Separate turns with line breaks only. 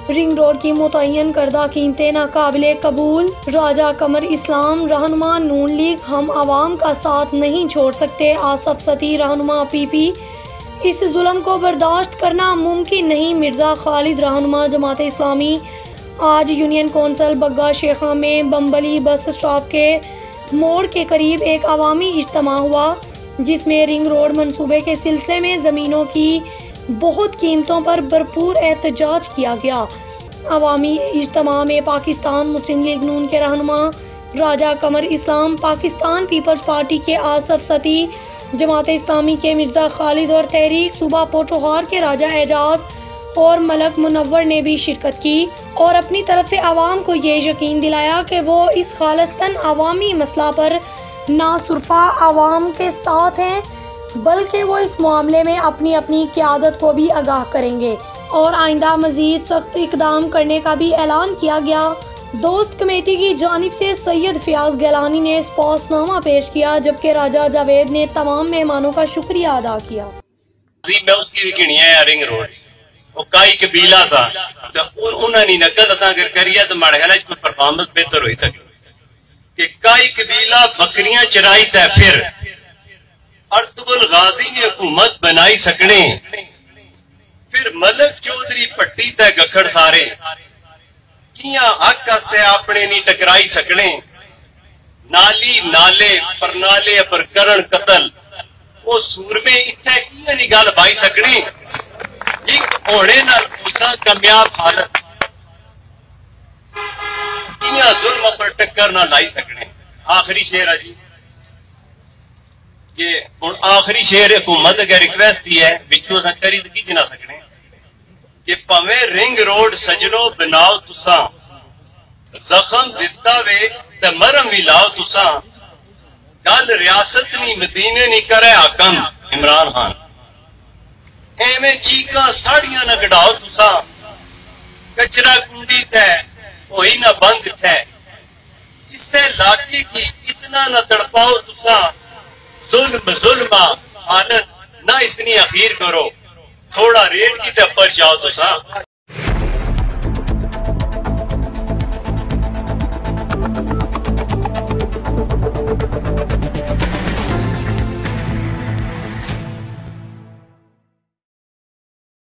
Ring road की मुतय्यन करदा कीमतें नाकाबिले कबूल। राजा कमर इस्लाम रहनुमा नून लीग हम आवाम का साथ नहीं छोड़ सकते। आसफ सती रहनुमा PP इस जुल्म को बर्दाश्त करना मुमकिन नहीं। मिर्ज़ा खालिद रहनुमा जमात इस्लामी। आज यूनियन कौंसिल बग्गा शेखा में बम्बली बस स्टॉप के मोड़ के करीब एक अवामी इज्तिमा हुआ, जिसमें रिंग रोड मंसूबे के सिलसिले में ज़मीनों की बहुत कीमतों पर भरपूर एहतजाज किया गया। अवामी इज्तिमा में पाकिस्तान मुस्लिम लीग नून के रहनुमा राजा कमर इस्लाम, पाकिस्तान पीपल्स पार्टी के आसफ सती, जमात इस्लामी के मिर्ज़ा खालिद और तहरीक सूबा पोठोहार के राजा एजाज और मलक मुनव्वर ने भी शिरकत की और अपनी तरफ से आवाम को ये यकीन दिलाया कि वो इस खालिस्तन अवामी मसला पर ना सिर्फ़ा आवाम के साथ हैं, बल्कि वो इस मामले में अपनी अपनी क़यादत को भी आगाह करेंगे और आइंदा मज़ीद सख्त इक़दाम करने का भी ऐलान किया गया। दोस्त कमेटी की जानिब से सैयद फयाज गैलानी ने स्पॉसनामा पेश किया, जबकि राजा जावेद ने तमाम मेहमानों का शुक्रिया अदा किया।
मैं उसकी भी रिंग रोड वो काई कबीला था तो उन्होंने नकल असा अगर करिए तो माड़ा है इसमें परफॉर्मेंस बेहतर हो सके कि काई कबीला बकरियां चराई था, फिर अर्तुगुल गाजी ने हुकूमत बनाई सकने, फिर मलक चौधरी पट्टी तय गखड़ सारे किया हक आस्ते अपने नहीं टकराई सकने, नाली नाले परनाले पर करण कतल वो सूरमे इत्थे किया नहीं गल पाई सकने, एक होने नाल उसा कामयाब हालत किया जुल्म पर टक्कर ना लाई सकने। आखिरी शेर है जी, ये हुण आखिरी शेर हुकूमत अगर रिक्वेस्ट ही है बिचू असा करी तो की ना सकने कि भावें रिंग रोड सजनो बनाओ तुसा, जख्म दिता वे ते मरम भी लाओ तुसा, गल रियासत नहीं मदीने नहीं करे हाकम इमरान खान, एवें चीका साड़ियां न कढ़ाओ तुसा, कचरा कुंडी तय होई ना बंद थे, इससे लाठी की इतना न तड़पाओ तुसा, जुल्मा हालत ना इसनी अखीर करो, थोड़ा रेट की तपर जाओ